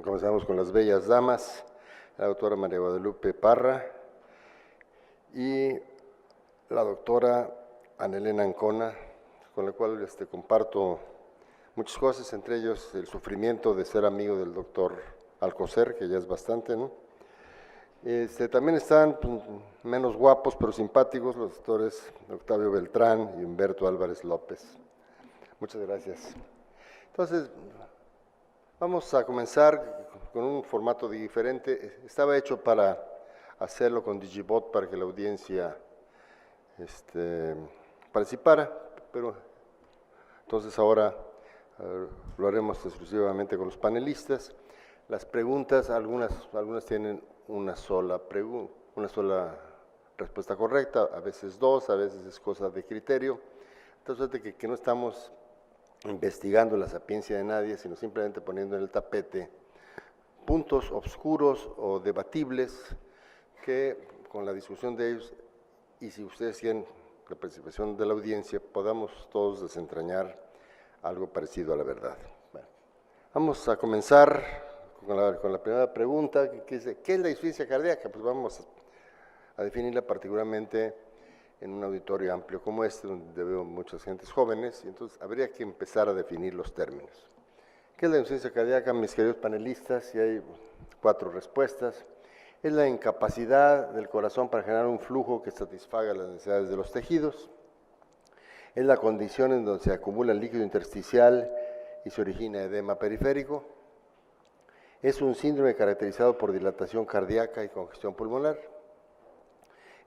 Comenzamos con las bellas damas, la doctora María Guadalupe Parra y la doctora Ana Elena Ancona, con la cual comparto muchas cosas, entre ellos el sufrimiento de ser amigo del doctor Alcocer, que ya es bastante, ¿no? También están menos guapos pero simpáticos los doctores Octavio Beltrán y Humberto Álvarez López. Muchas gracias. Entonces, vamos a comenzar con un formato diferente. Estaba hecho para hacerlo con Digibot para que la audiencia participara, pero entonces ahora lo haremos exclusivamente con los panelistas. Las preguntas, algunas tienen una sola respuesta correcta, a veces dos, a veces es cosa de criterio. Entonces, que no estamos investigando la sapiencia de nadie, sino simplemente poniendo en el tapete puntos oscuros o debatibles que con la discusión de ellos, y si ustedes tienen la participación de la audiencia, podamos todos desentrañar algo parecido a la verdad. Bueno, vamos a comenzar con la primera pregunta, que es, ¿qué es la insuficiencia cardíaca? Pues vamos a definirla particularmente en un auditorio amplio como este, donde veo muchas gentes jóvenes, y entonces habría que empezar a definir los términos. ¿Qué es la insuficiencia cardíaca, mis queridos panelistas? Y hay 4 respuestas. Es la incapacidad del corazón para generar un flujo que satisfaga las necesidades de los tejidos. Es la condición en donde se acumula el líquido intersticial y se origina edema periférico. Es un síndrome caracterizado por dilatación cardíaca y congestión pulmonar.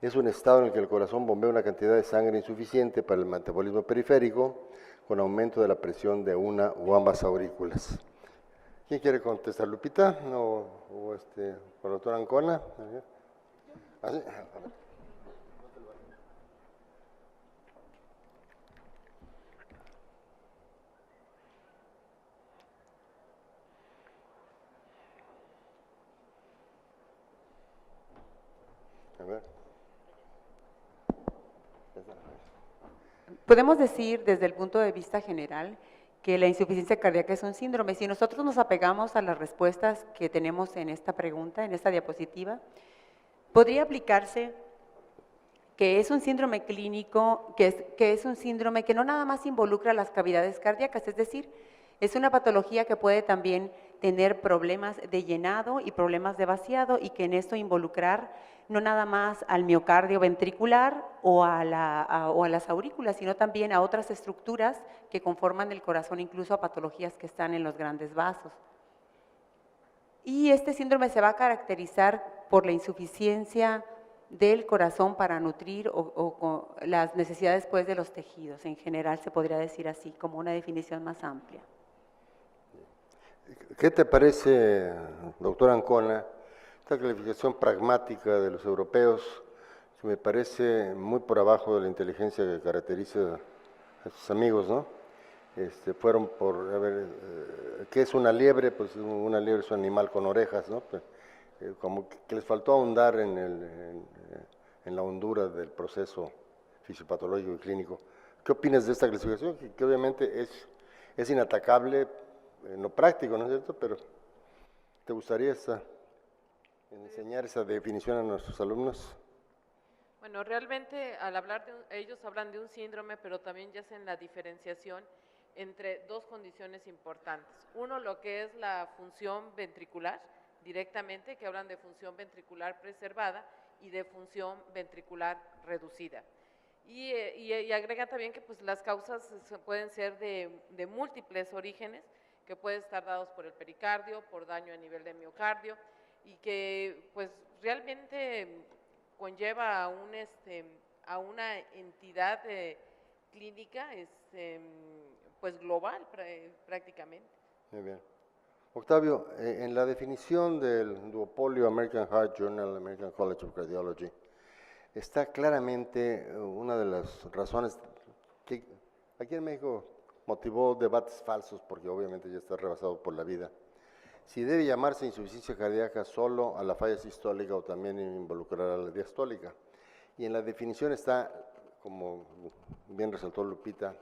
Es un estado en el que el corazón bombea una cantidad de sangre insuficiente para el metabolismo periférico, con aumento de la presión de una o ambas aurículas. ¿Quién quiere contestar, Lupita? ¿O el doctor Ancona? ¿Ah, sí? A ver. Podemos decir desde el punto de vista general que la insuficiencia cardíaca es un síndrome. Si nosotros nos apegamos a las respuestas que tenemos en esta pregunta, en esta diapositiva, podría aplicarse que es un síndrome clínico, que es un síndrome que no nada más involucra las cavidades cardíacas, es decir, es una patología que puede también tener problemas de llenado y problemas de vaciado, y que en esto involucrar no nada más al miocardio ventricular o a las aurículas, sino también a otras estructuras que conforman el corazón, incluso a patologías que están en los grandes vasos. Y este síndrome se va a caracterizar por la insuficiencia del corazón para nutrir las necesidades pues, de los tejidos. En general se podría decir así, como una definición más amplia. ¿Qué te parece, doctor Ancona, esta calificación pragmática de los europeos, que me parece muy por abajo de la inteligencia que caracteriza a sus amigos, ¿no? Fueron por, a ver, ¿qué es una liebre? Pues una liebre es un animal con orejas, ¿no? Pues, como que les faltó ahondar en la hondura del proceso fisiopatológico y clínico. ¿Qué opinas de esta clasificación? Que obviamente es inatacable en lo práctico, ¿no es cierto? Pero ¿te gustaría enseñar esa definición a nuestros alumnos? Bueno, realmente al hablar ellos hablan de un síndrome, pero también ya hacen la diferenciación entre 2 condiciones importantes. Uno, lo que es la función ventricular, directamente, que hablan de función ventricular preservada y de función ventricular reducida. Y agrega también que pues, las causas pueden ser de múltiples orígenes, que pueden estar dados por el pericardio, por daño a nivel de miocardio, y que pues realmente conlleva a una entidad clínica pues global prácticamente. Muy bien. Octavio, en la definición del duopolio American Heart Journal, American College of Cardiology, está claramente una de las razones que aquí en México motivó debates falsos, porque obviamente ya está rebasado por la vida. Si debe llamarse insuficiencia cardíaca solo a la falla sistólica o también involucrar a la diastólica. Y en la definición está, como bien resaltó Lupita,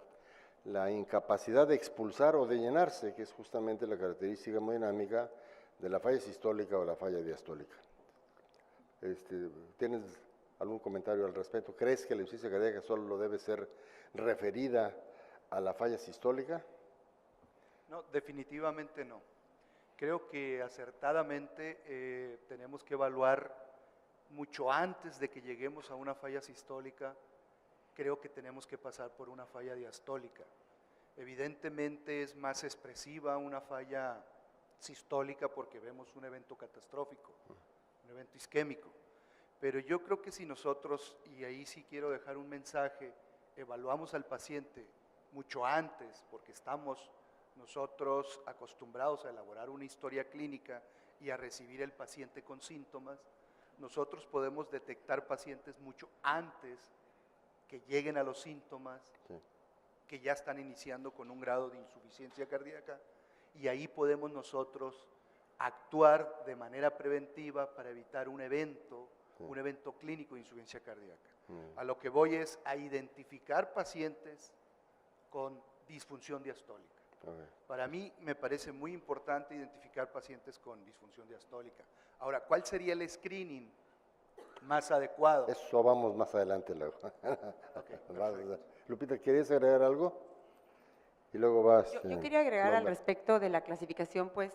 la incapacidad de expulsar o de llenarse, que es justamente la característica hemodinámica de la falla sistólica o la falla diastólica. ¿Tienes algún comentario al respecto? ¿Crees que la insuficiencia cardíaca solo debe ser referida a la falla sistólica? No, definitivamente no. Creo que acertadamente tenemos que evaluar mucho antes de que lleguemos a una falla sistólica, creo que tenemos que pasar por una falla diastólica. Evidentemente es más expresiva una falla sistólica porque vemos un evento catastrófico, un evento isquémico. Pero yo creo que si nosotros, y ahí sí quiero dejar un mensaje, evaluamos al paciente mucho antes, porque estamos nosotros acostumbrados a elaborar una historia clínica y a recibir el paciente con síntomas, nosotros podemos detectar pacientes mucho antes que lleguen a los síntomas, sí, que ya están iniciando con un grado de insuficiencia cardíaca, y ahí podemos nosotros actuar de manera preventiva para evitar un evento clínico de insuficiencia cardíaca. A lo que voy es a identificar pacientes con disfunción diastólica. Para mí me parece muy importante identificar pacientes con disfunción diastólica. Ahora, ¿cuál sería el screening más adecuado? Eso vamos más adelante luego. Okay, Lupita, ¿querías agregar algo? Y luego vas. Yo quería agregar al respecto de la clasificación, pues,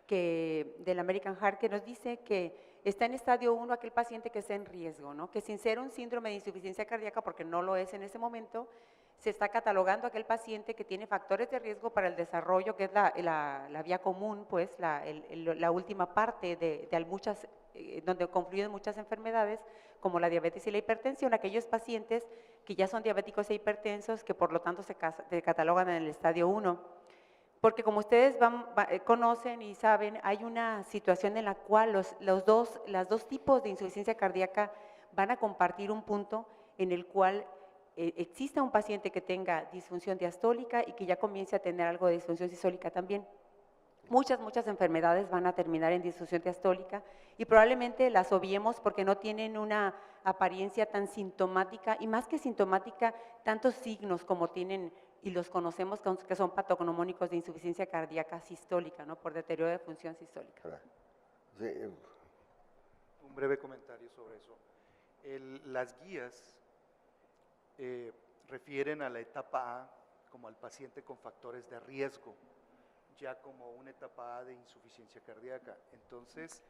que del American Heart, que nos dice que está en estadio 1 aquel paciente que está en riesgo, ¿no? Que sin ser un síndrome de insuficiencia cardíaca, porque no lo es en ese momento, se está catalogando aquel paciente que tiene factores de riesgo para el desarrollo, que es la vía común, pues, la última parte de muchas, donde confluyen muchas enfermedades, como la diabetes y la hipertensión, aquellos pacientes que ya son diabéticos e hipertensos, que por lo tanto se catalogan en el estadio 1. Porque como ustedes conocen y saben, hay una situación en la cual los dos tipos de insuficiencia cardíaca van a compartir un punto en el cual exista un paciente que tenga disfunción diastólica y que ya comience a tener algo de disfunción sistólica también. Muchas enfermedades van a terminar en disfunción diastólica y probablemente las obviemos porque no tienen una apariencia tan sintomática y más que sintomática, tantos signos como tienen y los conocemos que son patognomónicos de insuficiencia cardíaca sistólica, ¿no? Por deterioro de función sistólica. Sí. Un breve comentario sobre eso. Las guías refieren a la etapa A como al paciente con factores de riesgo, ya como una etapa A de insuficiencia cardíaca. Entonces,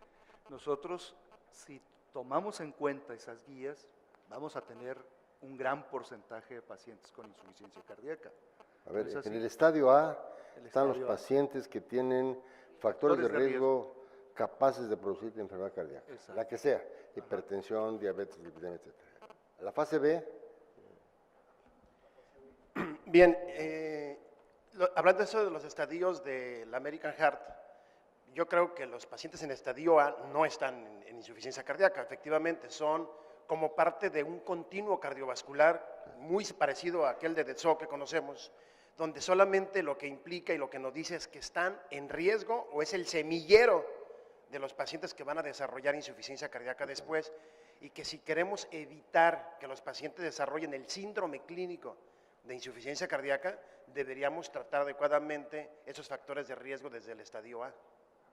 nosotros, si tomamos en cuenta esas guías, vamos a tener un gran porcentaje de pacientes con insuficiencia cardíaca. A ver, en el estadio A están los estadio pacientes que tienen factores de riesgo capaces de producir enfermedad cardíaca, exacto, la que sea, hipertensión, diabetes, lipidemia, etc. La fase B. Bien, hablando de eso de los estadios del American Heart, yo creo que los pacientes en estadio A no están en insuficiencia cardíaca, efectivamente son como parte de un continuo cardiovascular muy parecido a aquel de DEXO que conocemos, donde solamente lo que implica y lo que nos dice es que están en riesgo o es el semillero de los pacientes que van a desarrollar insuficiencia cardíaca después, y que si queremos evitar que los pacientes desarrollen el síndrome clínico de insuficiencia cardíaca, deberíamos tratar adecuadamente esos factores de riesgo desde el estadio A.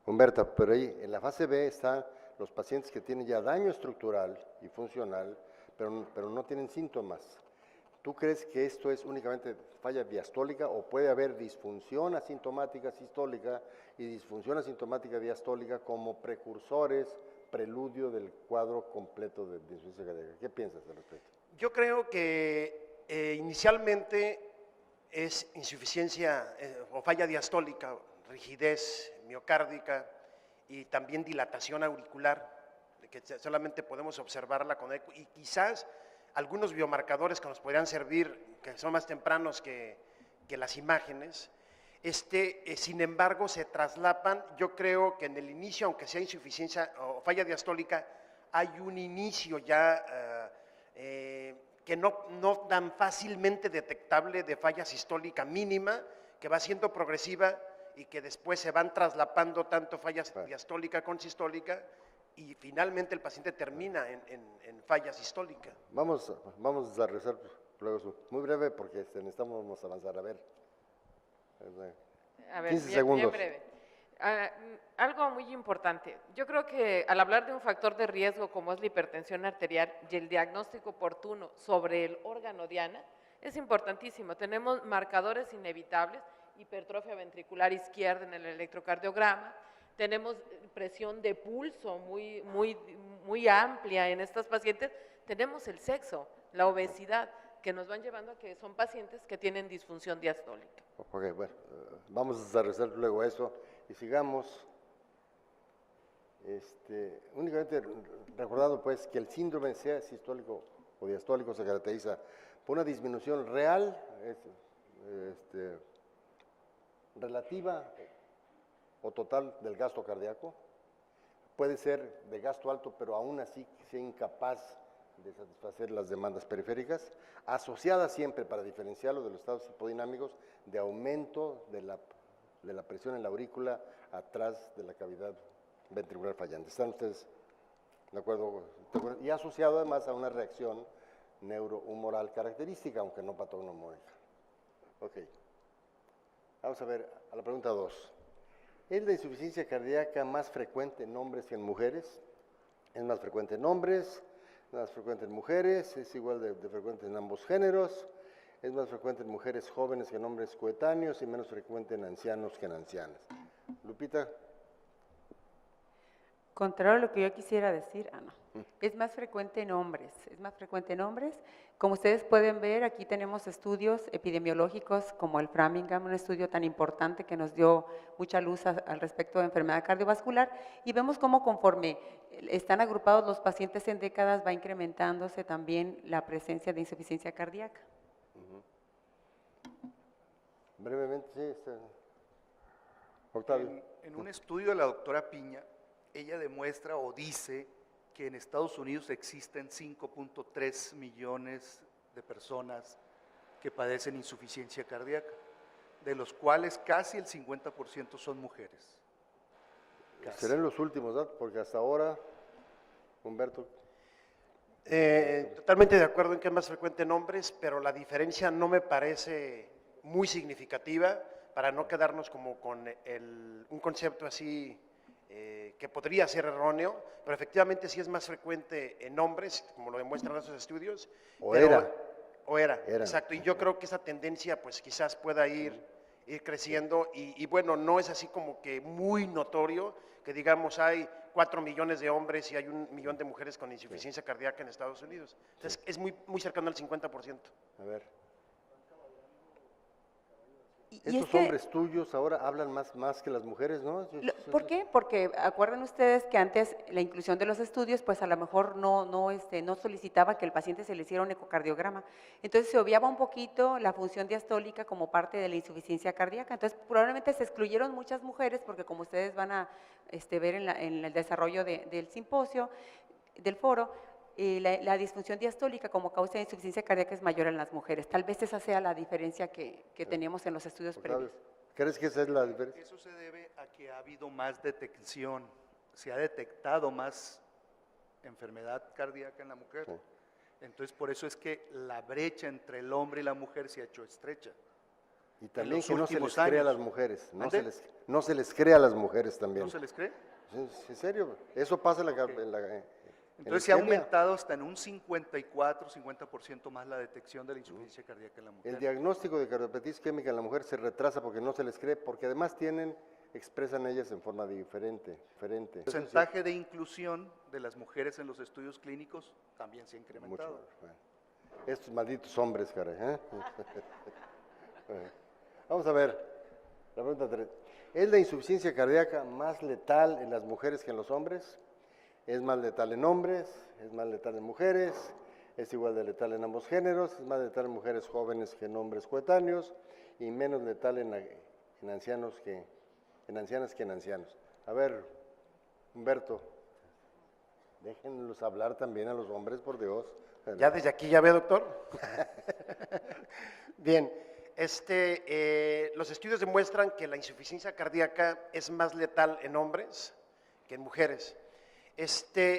Humberta, pero ahí en la fase B están los pacientes que tienen ya daño estructural y funcional, pero no tienen síntomas. ¿Tú crees que esto es únicamente falla diastólica o puede haber disfunción asintomática sistólica y disfunción asintomática diastólica como precursores, preludio del cuadro completo de insuficiencia cardíaca? ¿Qué piensas al respecto? Yo creo que inicialmente es insuficiencia o falla diastólica, rigidez miocárdica y también dilatación auricular, que solamente podemos observarla con eco, y quizás algunos biomarcadores que nos podrían servir, que son más tempranos que las imágenes, sin embargo se traslapan. Yo creo que en el inicio, aunque sea insuficiencia o falla diastólica, hay un inicio ya que no tan fácilmente detectable de falla sistólica mínima, que va siendo progresiva y que después se van traslapando tanto falla diastólica con sistólica y finalmente el paciente termina en falla sistólica. Vamos a regresar luego, muy breve porque necesitamos avanzar. A ver, 15 segundos. Bien breve. Algo muy importante. Yo creo que al hablar de un factor de riesgo como es la hipertensión arterial y el diagnóstico oportuno sobre el órgano diana, es importantísimo. Tenemos marcadores inevitables, hipertrofia ventricular izquierda en el electrocardiograma, tenemos presión de pulso muy amplia en estas pacientes, tenemos el sexo, la obesidad, que nos van llevando a que son pacientes que tienen disfunción diastólica. Ok, bueno, vamos a desarrollar luego eso y sigamos. Únicamente recordando pues que el síndrome, sea sistólico o diastólico, se caracteriza por una disminución real, relativa o total del gasto cardíaco. Puede ser de gasto alto, pero aún así sea incapaz de satisfacer las demandas periféricas, asociada siempre, para diferenciarlo de los estados hipodinámicos, de aumento de la presión en la aurícula atrás de la cavidad ventricular fallante. ¿Están ustedes de acuerdo? Y asociado además a una reacción neurohumoral característica, aunque no patognomónica. Ok. Vamos a ver a la pregunta 2. ¿Es la insuficiencia cardíaca más frecuente en hombres que en mujeres? Es más frecuente en hombres, más frecuente en mujeres, es igual de frecuente en ambos géneros, es más frecuente en mujeres jóvenes que en hombres coetáneos y menos frecuente en ancianos que en ancianas. Lupita. Contrario a lo que yo quisiera decir, no. Es más frecuente en hombres, Como ustedes pueden ver, aquí tenemos estudios epidemiológicos como el Framingham, un estudio tan importante que nos dio mucha luz al respecto de enfermedad cardiovascular, y vemos cómo conforme están agrupados los pacientes en décadas va incrementándose también la presencia de insuficiencia cardíaca. Brevemente, sí, Octavio. En un estudio de la doctora Piña, ella demuestra o dice que en Estados Unidos existen 5.3 millones de personas que padecen insuficiencia cardíaca, de los cuales casi el 50% son mujeres. Casi. Serán los últimos datos, porque hasta ahora, Humberto. Totalmente de acuerdo en que es más frecuente en hombres, pero la diferencia no me parece muy significativa para no quedarnos como con un concepto así que podría ser erróneo, pero efectivamente sí es más frecuente en hombres, como lo demuestran esos estudios. O era, Era. exacto, y yo creo que esa tendencia pues quizás pueda ir creciendo y bueno, no es así como que muy notorio que digamos hay 4 millones de hombres y hay 1 millón de mujeres con insuficiencia cardíaca en Estados Unidos. Entonces es muy cercano al 50%. A ver. Y Estos hombres tuyos ahora hablan más que las mujeres, ¿no? ¿Por qué? Porque acuerden ustedes que antes la inclusión de los estudios, pues a lo mejor no solicitaba que el paciente se le hiciera un ecocardiograma. Entonces se obviaba un poquito la función diastólica como parte de la insuficiencia cardíaca. Entonces probablemente se excluyeron muchas mujeres porque como ustedes van a ver en el desarrollo del simposio, del foro, la disfunción diastólica como causa de insuficiencia cardíaca es mayor en las mujeres. Tal vez esa sea la diferencia que tenemos en los estudios previos. ¿Crees que esa es la diferencia? Eso se debe a que ha habido más detección, se ha detectado más enfermedad cardíaca en la mujer. Sí. Entonces, por eso es que la brecha entre el hombre y la mujer se ha hecho estrecha. Y también los que no se les últimos cree a años. las mujeres, ¿Mande? no se les cree a las mujeres también. ¿No se les cree? ¿En serio? Eso pasa en la... Ok. en la- Entonces se ha isquemia. aumentado hasta en un 50% más la detección de la insuficiencia cardíaca en la mujer. El diagnóstico de cardiopatía isquémica en la mujer se retrasa porque no se les cree, porque además expresan ellas en forma diferente. El porcentaje de inclusión de las mujeres en los estudios clínicos también se ha Mucho. incrementado. Bueno. Estos malditos hombres, caray. Bueno. Vamos a ver, la pregunta 3. ¿Es la insuficiencia cardíaca más letal en las mujeres que en los hombres? ¿Es más letal en hombres? ¿Es más letal en mujeres? ¿Es igual de letal en ambos géneros? ¿Es más letal en mujeres jóvenes que en hombres coetáneos? Y menos letal en ancianas que en ancianos. A ver, Humberto, déjenlos hablar también a los hombres, por Dios. ¿Ya desde aquí ya ve, doctor? Bien, los estudios demuestran que la insuficiencia cardíaca es más letal en hombres que en mujeres.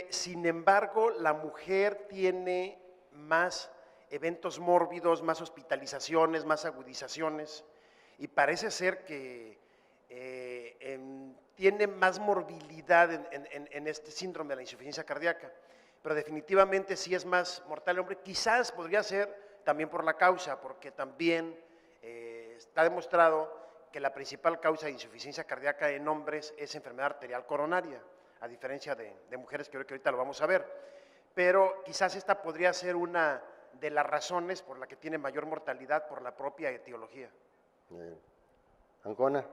Sin embargo, la mujer tiene más eventos mórbidos, más hospitalizaciones, más agudizaciones, y parece ser que en tiene más morbilidad en este síndrome de la insuficiencia cardíaca, pero definitivamente sí es más mortal el hombre. Quizás podría ser también por la causa, porque también está demostrado que la principal causa de insuficiencia cardíaca en hombres es enfermedad arterial coronaria, a diferencia de mujeres, que creo que ahorita lo vamos a ver. Pero quizás esta podría ser una de las razones por la que tiene mayor mortalidad por la propia etiología. Ancona,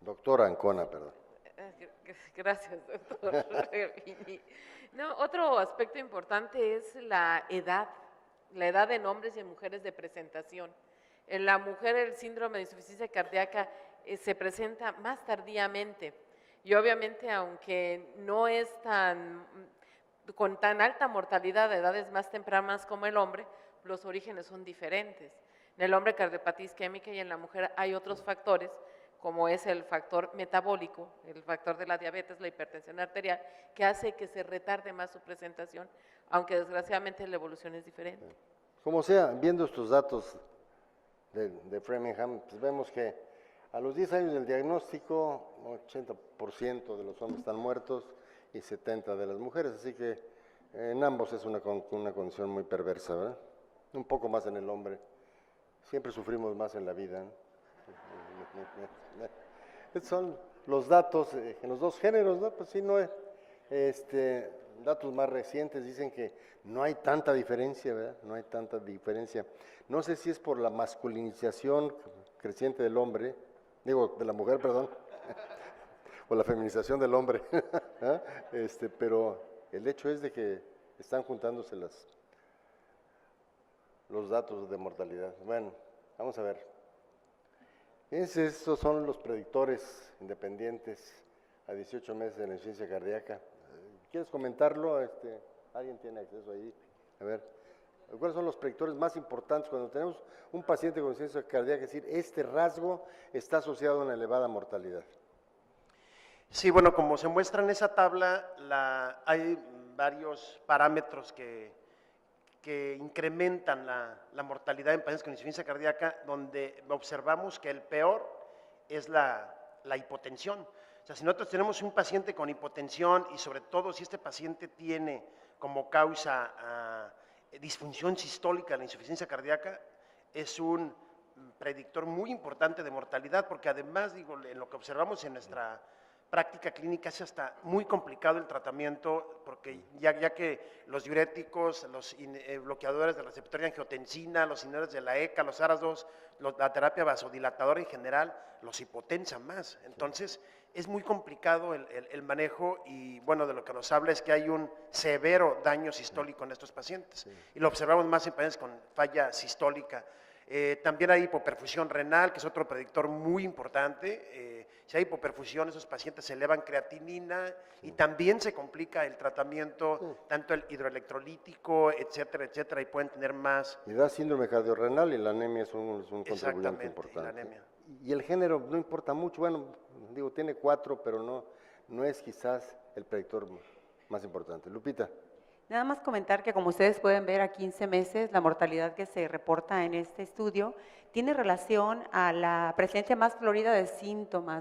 doctora Ancona, perdón. Gracias, doctor. No, otro aspecto importante es la edad en hombres y en mujeres de presentación. En la mujer el síndrome de insuficiencia cardíaca se presenta más tardíamente y obviamente aunque no es con tan alta mortalidad de edades más tempranas como el hombre, los orígenes son diferentes. En el hombre cardiopatía isquémica y en la mujer hay otros factores como es el factor metabólico, el factor de la diabetes, la hipertensión arterial, que hace que se retarde más su presentación, aunque desgraciadamente la evolución es diferente. Como sea, viendo estos datos de Framingham, pues vemos que a los 10 años del diagnóstico, 80% de los hombres están muertos y 70% de las mujeres, así que en ambos es una condición muy perversa, ¿verdad? Un poco más en el hombre, siempre sufrimos más en la vida, ¿no? Estos son los datos en los dos géneros, ¿no? Pues sí, no es, datos más recientes dicen que no hay tanta diferencia, ¿verdad? No hay tanta diferencia. No sé si es por la masculinización creciente del hombre, digo, de la mujer, perdón, o la feminización del hombre, pero el hecho es de que están juntándose los datos de mortalidad. Bueno, vamos a ver. Estos son los predictores independientes a 18 meses de la insuficiencia cardíaca. ¿Quieres comentarlo? ¿Alguien tiene acceso ahí? A ver, ¿cuáles son los predictores más importantes cuando tenemos un paciente con insuficiencia cardíaca? Es decir, este rasgo está asociado a una elevada mortalidad. Sí, bueno, como se muestra en esa tabla, hay varios parámetros que incrementan la mortalidad en pacientes con insuficiencia cardíaca, donde observamos que el peor es la hipotensión. O sea, si nosotros tenemos un paciente con hipotensión y sobre todo si este paciente tiene como causa disfunción sistólica de la insuficiencia cardíaca, es un predictor muy importante de mortalidad, porque además, digo, en lo que observamos en nuestra práctica clínica es hasta muy complicado el tratamiento, porque ya que los diuréticos, los bloqueadores de receptor de angiotensina, los inhibidores de la ECA, los ARAS2, la terapia vasodilatadora en general, los hipotensan más. Entonces, es muy complicado el manejo y, bueno, de lo que nos habla es que hay un severo daño sistólico en estos pacientes. Sí. Y lo observamos más en pacientes con falla sistólica. También hay hipoperfusión renal, que es otro predictor muy importante. Si hay hipoperfusión, esos pacientes se elevan creatinina y también se complica el tratamiento, tanto el hidroelectrolítico, etcétera, y pueden tener más. Y da síndrome cardiorrenal y la anemia es un contribuyente importante. La anemia. Y el género no importa mucho, bueno, digo, tiene 4, pero no es quizás el predictor más importante. Lupita. Nada más comentar que como ustedes pueden ver a 15 meses, la mortalidad que se reporta en este estudio tiene relación a la presencia más florida de signos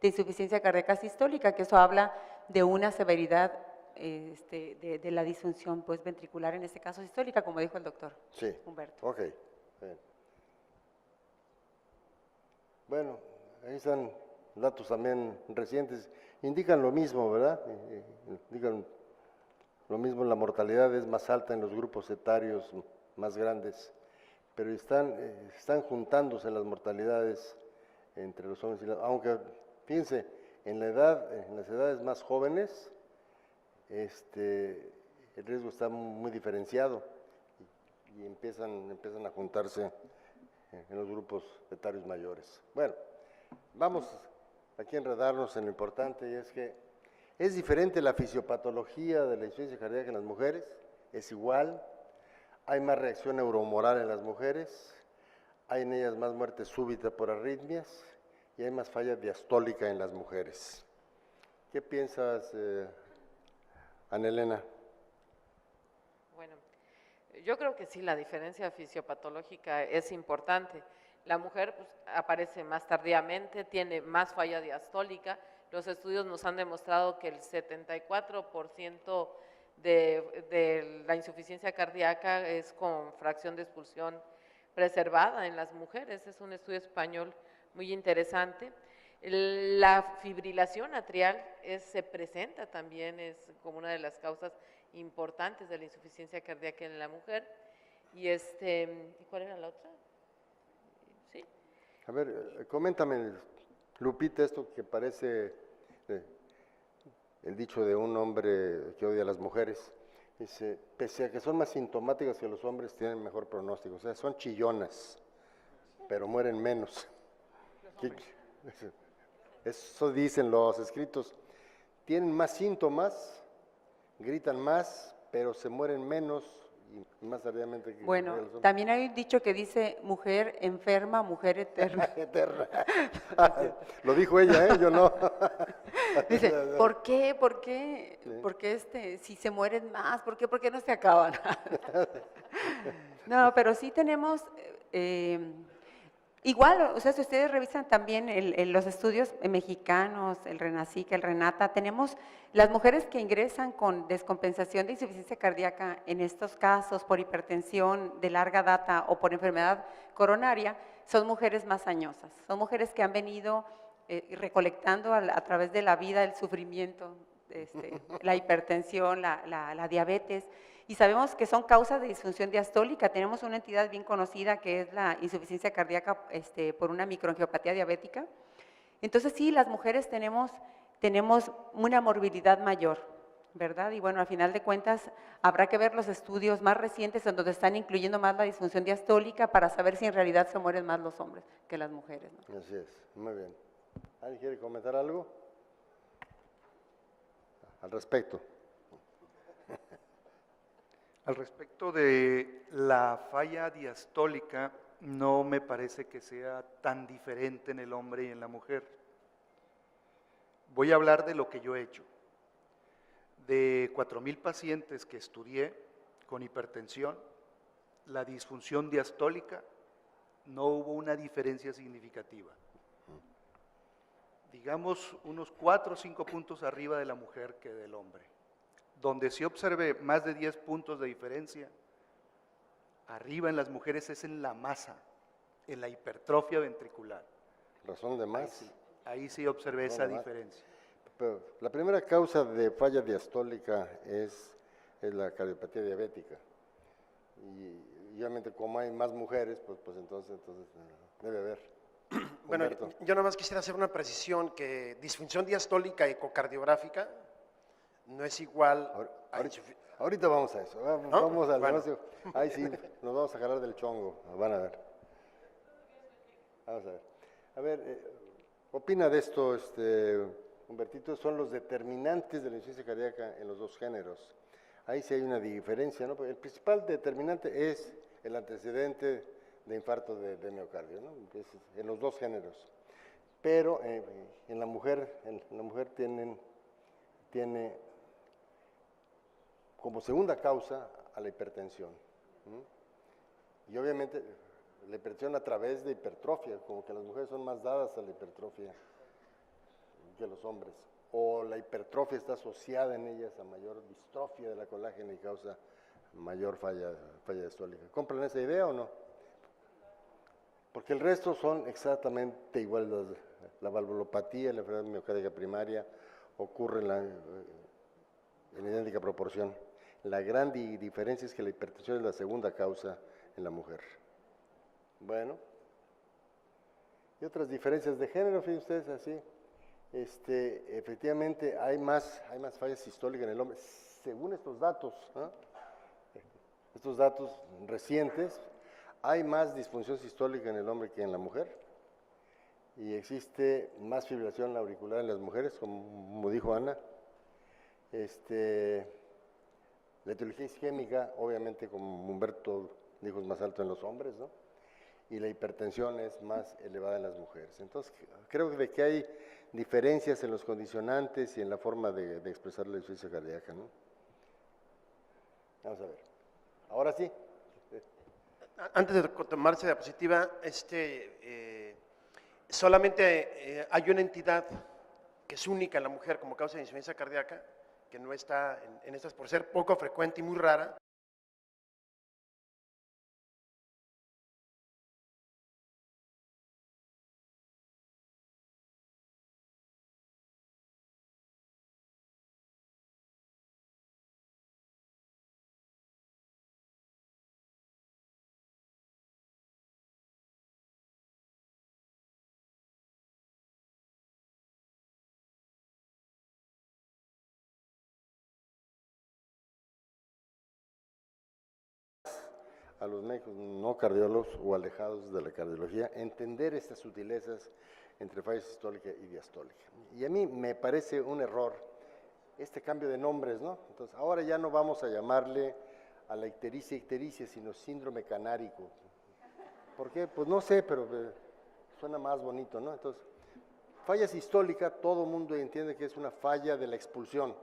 de insuficiencia cardíaca sistólica, que eso habla de una severidad de la disfunción pues, ventricular, en este caso sistólica, como dijo el doctor Humberto. Ok, bien. Bueno, ahí están datos también recientes, indican lo mismo, ¿verdad? Indican lo mismo, la mortalidad es más alta en los grupos etarios más grandes, pero están juntándose las mortalidades entre los hombres y las mujeres, aunque fíjense, en las edades más jóvenes, el riesgo está muy diferenciado y empiezan a juntarse en los grupos etarios mayores. Bueno, vamos aquí a enredarnos en lo importante, y es que es diferente la fisiopatología de la insuficiencia cardíaca en las mujeres, es igual, hay más reacción neurohumoral en las mujeres, hay en ellas más muerte súbita por arritmias y hay más falla diastólica en las mujeres. ¿Qué piensas, Ana Elena? Bueno, yo creo que sí, la diferencia fisiopatológica es importante. La mujer pues, aparece más tardíamente, tiene más falla diastólica. Los estudios nos han demostrado que el 74% de la insuficiencia cardíaca es con fracción de expulsión preservada en las mujeres. Es un estudio español muy interesante. La fibrilación atrial se presenta también, es como una de las causas importantes de la insuficiencia cardíaca en la mujer. ¿Y cuál era la otra? Sí. A ver, coméntame, Lupita, esto que parece el dicho de un hombre que odia a las mujeres. Dice, pese a que son más sintomáticas que los hombres, tienen mejor pronóstico. O sea, son chillonas, pero mueren menos. Eso dicen los escritos. Tienen más síntomas, gritan más, pero se mueren menos y más tardíamente que Bueno, los hombres. también hay un dicho que dice, mujer enferma, mujer eterna. Eterna. Lo dijo ella, yo no. Dice, ¿por qué? ¿Por qué? ¿Por qué si se mueren más? ¿Por qué? ¿Por qué no se acaban? No, pero sí tenemos, igual, o sea, si ustedes revisan también los estudios mexicanos, el RENACICA, el RENATA, tenemos las mujeres que ingresan con descompensación de insuficiencia cardíaca en estos casos por hipertensión de larga data o por enfermedad coronaria, son mujeres más añosas, son mujeres que han venido recolectando a través de la vida el sufrimiento, la hipertensión, la diabetes, y sabemos que son causas de disfunción diastólica. Tenemos una entidad bien conocida que es la insuficiencia cardíaca por una microangiopatía diabética. Entonces sí, las mujeres tenemos una morbilidad mayor, ¿verdad? Y bueno, al final de cuentas habrá que ver los estudios más recientes en donde están incluyendo más la disfunción diastólica para saber si en realidad se mueren más los hombres que las mujeres, ¿no? Así es, muy bien. ¿Alguien quiere comentar algo al respecto? Al respecto de la falla diastólica, no me parece que sea tan diferente en el hombre y en la mujer. Voy a hablar de lo que yo he hecho. De 4,000 pacientes que estudié con hipertensión, la disfunción diastólica no hubo una diferencia significativa. Digamos unos 4 o 5 puntos arriba de la mujer que del hombre. Donde sí observé más de 10 puntos de diferencia, arriba en las mujeres es en la masa, en la hipertrofia ventricular. ¿Razón de más? Ahí sí observé esa diferencia. Pero la primera causa de falla diastólica es la cardiopatía diabética. Y obviamente como hay más mujeres, pues entonces debe haber. Bueno, Humberto. yo nada más quisiera hacer una precisión, que disfunción diastólica ecocardiográfica no es igual a Ahorita vamos a eso, ¿No? vamos al Bueno. negocio. Ahí sí, nos vamos a agarrar del chongo, van a ver. Vamos a ver. A ver, opina de esto, Humbertito, son los determinantes de la insuficiencia cardíaca en los dos géneros. Ahí sí hay una diferencia, ¿no? Porque el principal determinante es el antecedente de infarto de miocardio, ¿no? Es en los dos géneros. Pero en la mujer tiene como segunda causa a la hipertensión. ¿Mm? Y obviamente la hipertensión a través de hipertrofia, como que las mujeres son más dadas a la hipertrofia que los hombres. O la hipertrofia está asociada en ellas a mayor distrofia de la colágena y causa mayor falla diastólica. ¿Compran esa idea o no? Porque el resto son exactamente iguales. La valvulopatía, la enfermedad miocárdica primaria, ocurre en idéntica proporción. La gran diferencia es que la hipertensión es la segunda causa en la mujer. Bueno. Y otras diferencias de género, fíjense ustedes así. Efectivamente hay más falla sistólica en el hombre, según estos datos, ¿no? Estos datos recientes, hay más disfunción sistólica en el hombre que en la mujer, y existe más fibrilación auricular en las mujeres, como dijo Ana. La etiología isquémica, obviamente, como Humberto dijo, es más alto en los hombres, ¿no? Y la hipertensión es más elevada en las mujeres. Entonces, creo que hay diferencias en los condicionantes y en la forma de expresar la insuficiencia cardíaca, ¿no? Vamos a ver. Ahora sí. Antes de tomarse diapositiva, solamente hay una entidad que es única en la mujer como causa de insuficiencia cardíaca, que no está en estas por ser poco frecuente y muy rara. A los médicos no cardiólogos o alejados de la cardiología, entender estas sutilezas entre falla sistólica y diastólica. Y a mí me parece un error este cambio de nombres, ¿no? Entonces, ahora ya no vamos a llamarle a la ictericia, sino síndrome canárico. ¿Por qué? Pues no sé, pero suena más bonito, ¿no? Entonces, falla sistólica, todo el mundo entiende que es una falla de la expulsión.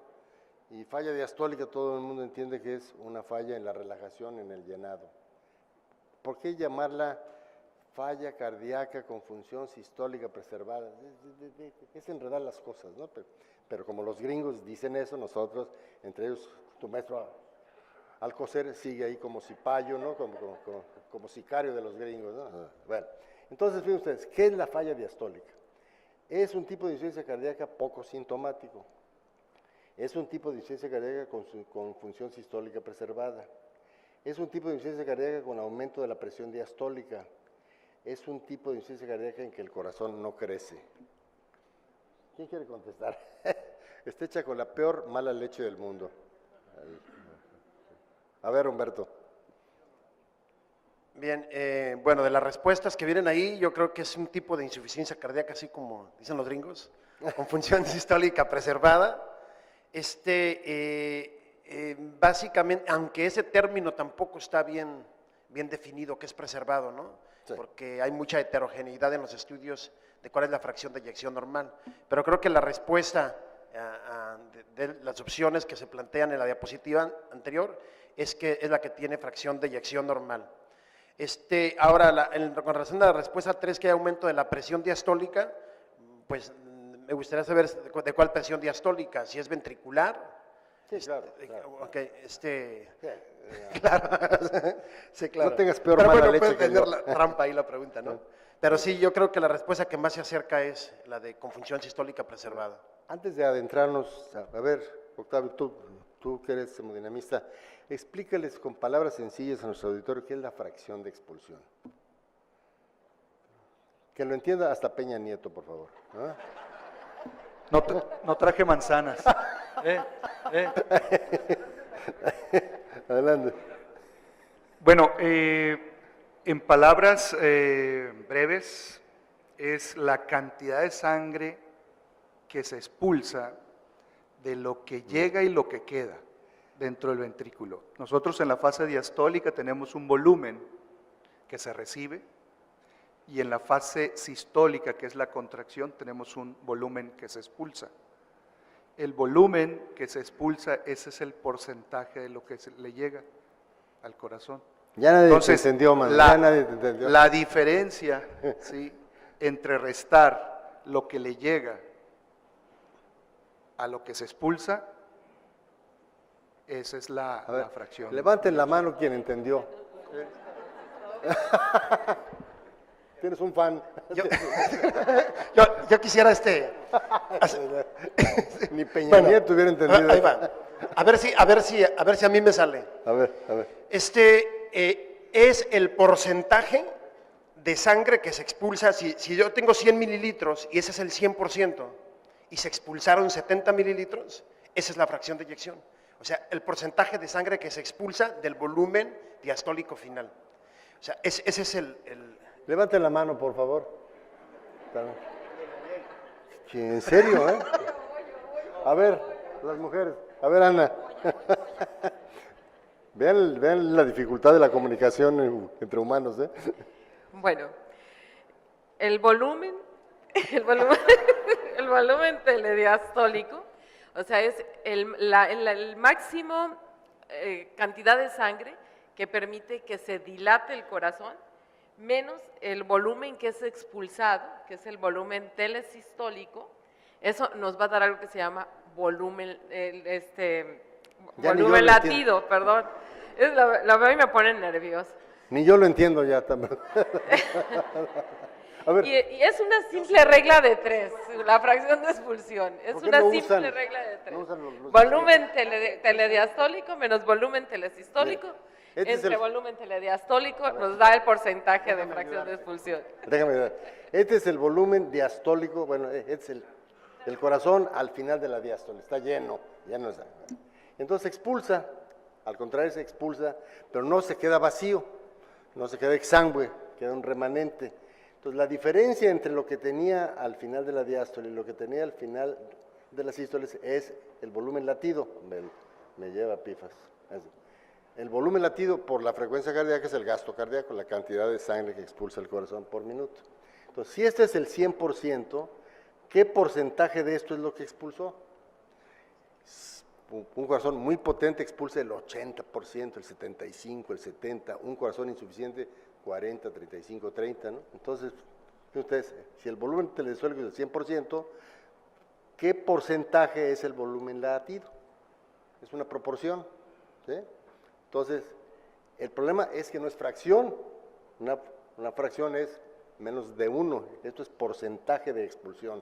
Y falla diastólica, todo el mundo entiende que es una falla en la relajación, en el llenado. ¿Por qué llamarla falla cardíaca con función sistólica preservada? Es enredar las cosas, ¿no? Pero como los gringos dicen eso, nosotros, entre ellos, tu maestro Alcocer sigue ahí como cipayo, ¿no? Como sicario de los gringos, ¿no? Bueno, entonces, fíjense ustedes, ¿qué es la falla diastólica? Es un tipo de insuficiencia cardíaca poco sintomático. Es un tipo de insuficiencia cardíaca con función sistólica preservada. Es un tipo de insuficiencia cardíaca con aumento de la presión diastólica. Es un tipo de insuficiencia cardíaca en que el corazón no crece. ¿Quién quiere contestar? Está hecha con la peor mala leche del mundo. A ver, Humberto. Bien, bueno, de las respuestas que vienen ahí, yo creo que es un tipo de insuficiencia cardíaca, así como dicen los gringos, con función sistólica preservada. Básicamente, aunque ese término tampoco está bien definido, que es preservado, ¿no? Sí. Porque hay mucha heterogeneidad en los estudios de cuál es la fracción de eyección normal. Pero creo que la respuesta de las opciones que se plantean en la diapositiva anterior es la que tiene fracción de eyección normal. Ahora, con relación a la respuesta 3, que hay aumento de la presión diastólica, pues me gustaría saber de cuál presión diastólica, si es ventricular. Sí, claro. Ok, claro, sí, claro. No tengas peor pero mala bueno, leche puede que tener yo. la trampa ahí la pregunta, ¿no? Pero sí, yo creo que la respuesta que más se acerca es la de con función sistólica preservada. Antes de adentrarnos, a ver, Octavio, tú que eres hemodinamista, explícales con palabras sencillas a nuestro auditorio qué es la fracción de expulsión. Que lo entienda hasta Peña Nieto, por favor. ¿Ah? No traje manzanas. Adelante. Bueno, en palabras breves, es la cantidad de sangre que se expulsa de lo que llega y lo que queda dentro del ventrículo. Nosotros en la fase diastólica tenemos un volumen que se recibe y en la fase sistólica, que es la contracción, tenemos un volumen que se expulsa. El volumen que se expulsa, ese es el porcentaje de lo que le llega al corazón. Ya nadie te entendió, man. Ya nadie te entendió. La diferencia, ¿sí?, entre restar lo que le llega a lo que se expulsa, esa es la fracción. Levanten la mano quien entendió. Tienes un fan. Yo quisiera Ni Peña Nieto hubiera entendido. Ahí va. A ver si a mí me sale. A ver. Es el porcentaje de sangre que se expulsa. Si yo tengo 100 mililitros y ese es el 100% y se expulsaron 70 mililitros, esa es la fracción de eyección. O sea, el porcentaje de sangre que se expulsa del volumen diastólico final. O sea, ese es el... Levanten la mano, por favor. ¿En serio, eh? A ver, las mujeres. A ver, Ana. Vean la dificultad de la comunicación entre humanos, ¿eh? Bueno, el volumen telediastólico, o sea, es el máximo cantidad de sangre que permite que se dilate el corazón, menos el volumen que es expulsado, que es el volumen telesistólico. Eso nos va a dar algo que se llama volumen, volumen latido, perdón. La veo y me pone nerviosa. Ni yo lo entiendo ya también. A ver, Y es una simple regla de 3, la fracción de expulsión. Es ¿por qué una no simple usan- regla de 3. no usan los Volumen telediastólico menos volumen telesistólico. Mira, este es Entre el- volumen telediastólico nos da el porcentaje de fracción de expulsión. déjame ver. Este es el volumen diastólico, bueno, este es el corazón al final de la diástole, está lleno, ya no está. Entonces expulsa, al contrario se expulsa, pero no se queda vacío, no se queda exangüe, queda un remanente. Entonces la diferencia entre lo que tenía al final de la diástole y lo que tenía al final de las sístoles es el volumen latido, me lleva pifas. El volumen latido por la frecuencia cardíaca es el gasto cardíaco, la cantidad de sangre que expulsa el corazón por minuto. Entonces, si este es el 100%, ¿qué porcentaje de esto es lo que expulsó? Un corazón muy potente expulsa el 80%, el 75%, el 70%, un corazón insuficiente 40, 35, 30, ¿no? Entonces, ustedes, si el volumen telesistólico es el 100%, ¿qué porcentaje es el volumen latido? Es una proporción, ¿sí? Entonces, el problema es que no es fracción, una fracción es menos de 1, esto es porcentaje de expulsión.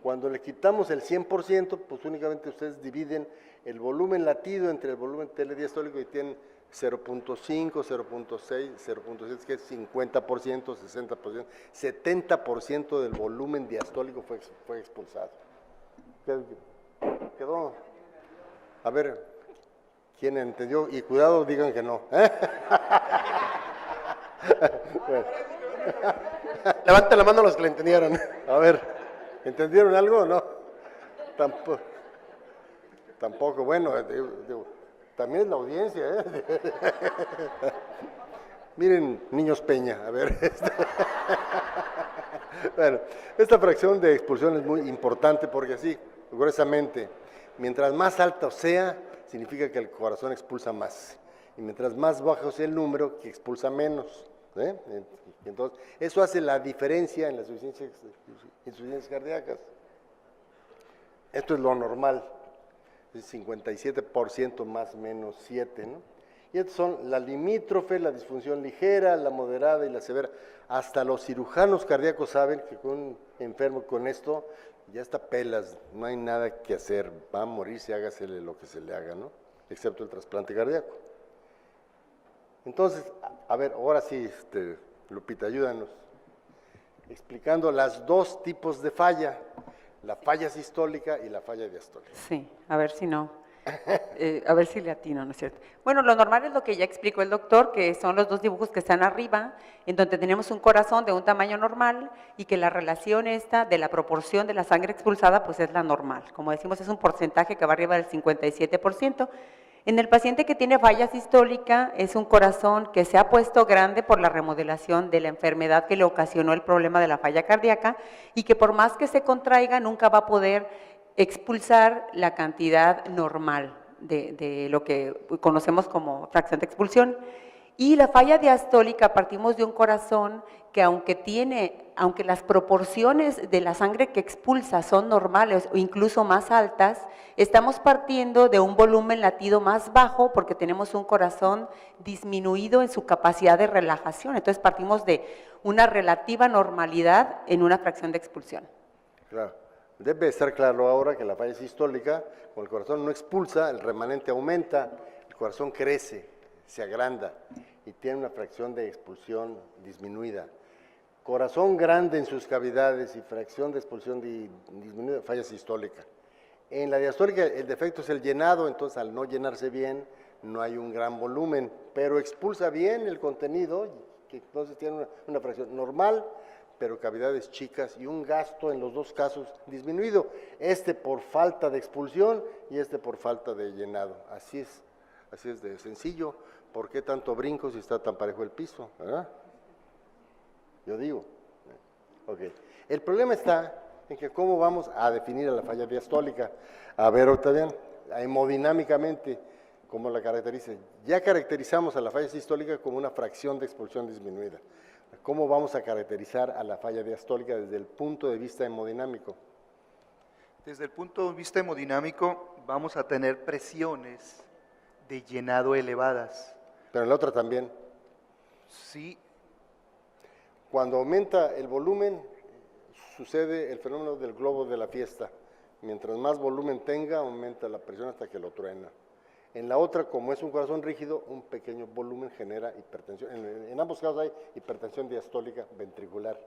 Cuando le quitamos el 100%, pues únicamente ustedes dividen el volumen latido entre el volumen telediastólico y tienen 0.5, 0.6, 0.7, que es 50%, 60%, 70% del volumen diastólico fue expulsado. Quedó. A ver, ¿quién entendió? Y cuidado, digan que no. Bueno. Levanta la mano los que le entendieron. A ver, ¿entendieron algo o no? Tampoco, bueno, también es la audiencia, ¿eh? Miren, niños Peña, a ver. Bueno, esta fracción de expulsión es muy importante porque así, gruesamente, mientras más alto sea, significa que el corazón expulsa más. Y mientras más bajo sea el número, que expulsa menos. ¿Eh? Entonces, eso hace la diferencia en las insuficiencias cardíacas. Esto es lo normal, es 57% más menos 7, ¿no? Y estos son la limítrofe, la disfunción ligera, la moderada y la severa. Hasta los cirujanos cardíacos saben que con un enfermo con esto ya está pelas, no hay nada que hacer, va a morirse, hágasele lo que se le haga, ¿no? Excepto el trasplante cardíaco. Entonces, a ver, ahora sí, Lupita, ayúdanos, explicando las dos tipos de falla, la falla sistólica y la falla diastólica. Sí, a ver si no. A ver si le atino, ¿no es cierto? Bueno, lo normal es lo que ya explicó el doctor, que son los dos dibujos que están arriba, en donde tenemos un corazón de un tamaño normal y que la relación esta de la proporción de la sangre expulsada, pues es la normal. Como decimos, es un porcentaje que va arriba del 57%. En el paciente que tiene falla sistólica es un corazón que se ha puesto grande por la remodelación de la enfermedad que le ocasionó el problema de la falla cardíaca y que por más que se contraiga nunca va a poder expulsar la cantidad normal de lo que conocemos como fracción de expulsión. Y la falla diastólica, partimos de un corazón que aunque las proporciones de la sangre que expulsa son normales o incluso más altas, estamos partiendo de un volumen latido más bajo porque tenemos un corazón disminuido en su capacidad de relajación. Entonces partimos de una relativa normalidad en una fracción de expulsión. Claro. Debe estar claro ahora que la falla sistólica, cuando el corazón no expulsa, el remanente aumenta, el corazón crece, se agranda y tiene una fracción de expulsión disminuida. Corazón grande en sus cavidades y fracción de expulsión disminuida, falla sistólica. En la diastólica el defecto es el llenado, entonces al no llenarse bien no hay un gran volumen, pero expulsa bien el contenido, que entonces tiene una fracción normal, pero cavidades chicas y un gasto en los dos casos disminuido, este por falta de expulsión y este por falta de llenado. Así es de sencillo. ¿Por qué tanto brinco si está tan parejo el piso? ¿Verdad? Yo digo. Ok. El problema está en que cómo vamos a definir a la falla diastólica. A ver, Octavián, hemodinámicamente, ¿Cómo la caracteriza? Ya caracterizamos a la falla sistólica como una fracción de expulsión disminuida. ¿Cómo vamos a caracterizar a la falla diastólica desde el punto de vista hemodinámico? Desde el punto de vista hemodinámico vamos a tener presiones de llenado elevadas. Pero en la otra también. Sí, Cuando aumenta el volumen, sucede el fenómeno del globo de la fiesta. Mientras más volumen tenga, aumenta la presión hasta que lo truena. En la otra, como es un corazón rígido, un pequeño volumen genera hipertensión. En ambos casos hay hipertensión diastólica ventricular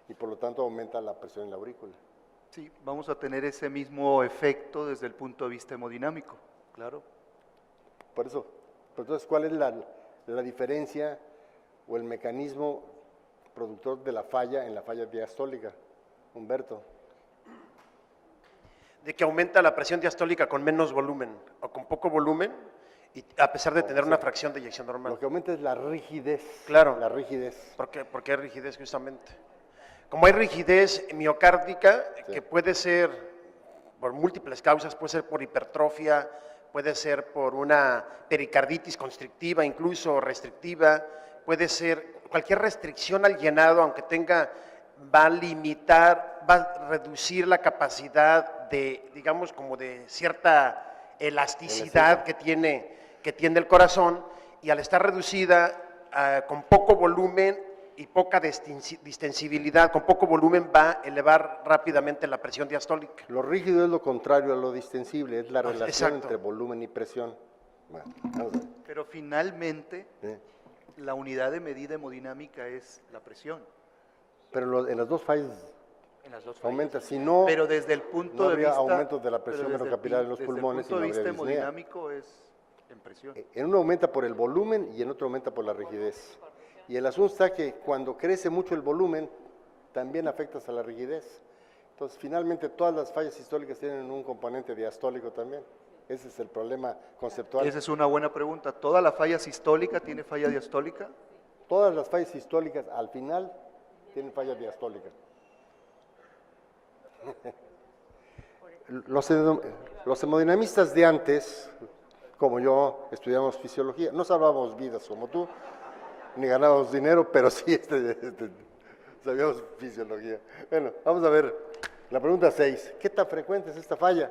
y por lo tanto aumenta la presión en la aurícula. sí, vamos a tener ese mismo efecto desde el punto de vista hemodinámico, claro. Por eso, pero entonces, ¿cuál es la diferencia o el mecanismo productor de la falla en la falla diastólica, Humberto? De que aumenta la presión diastólica con menos volumen o con poco volumen, y a pesar de tener una fracción de eyección Lo normal. que aumenta es la rigidez. Claro. La rigidez. ¿Por qué hay rigidez justamente? Como hay rigidez miocárdica, que puede ser por múltiples causas, puede ser por hipertrofia, puede ser por una pericarditis constrictiva, incluso restrictiva, puede ser cualquier restricción al llenado, aunque tenga, va a limitar, va a reducir la capacidad de, digamos, como de cierta elasticidad que tiene el corazón, y al estar reducida con poco volumen y poca distensibilidad, con poco volumen va a elevar rápidamente la presión diastólica. Lo rígido es lo contrario a lo distensible, es la relación exacto. entre volumen y presión. Bueno, vamos a ver. Pero finalmente, ¿Eh? la unidad de medida hemodinámica es la presión, Pero en las dos fallas en las dos fallas. aumenta, si no, Pero desde el punto no de habría vista, aumentos de la pero presión desde el venocapilar en los desde el pulmones y punto no de vista habría disnea. hemodinámico es en presión. En uno aumenta por el volumen y en otro aumenta por la rigidez. Y el asunto está que cuando crece mucho el volumen, también afectas a la rigidez. Entonces, finalmente, todas las fallas sistólicas tienen un componente diastólico también. Ese es el problema conceptual. Esa es una buena pregunta. ¿Toda la falla sistólica tiene falla diastólica? Todas las fallas sistólicas, al final, tienen falla diastólica. Los hemodinamistas de antes, como yo, estudiamos fisiología. No salvábamos vidas como tú, ni ganábamos dinero, pero sí sabíamos fisiología. Bueno, vamos a ver la pregunta 6. ¿Qué tan frecuente es esta falla?